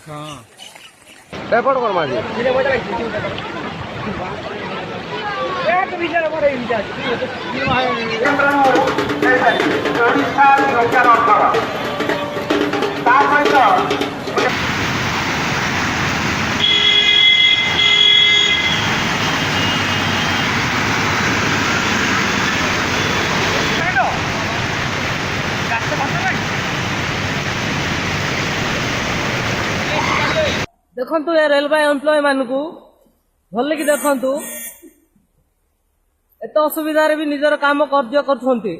हाँ ରେକର୍ଡ କର୍ମା ଯେ देखंतु ए रेलवे एम्प्लॉय मानकू भल कि देखंतु एत असुविधा भी निजर काम कार्य करछंती।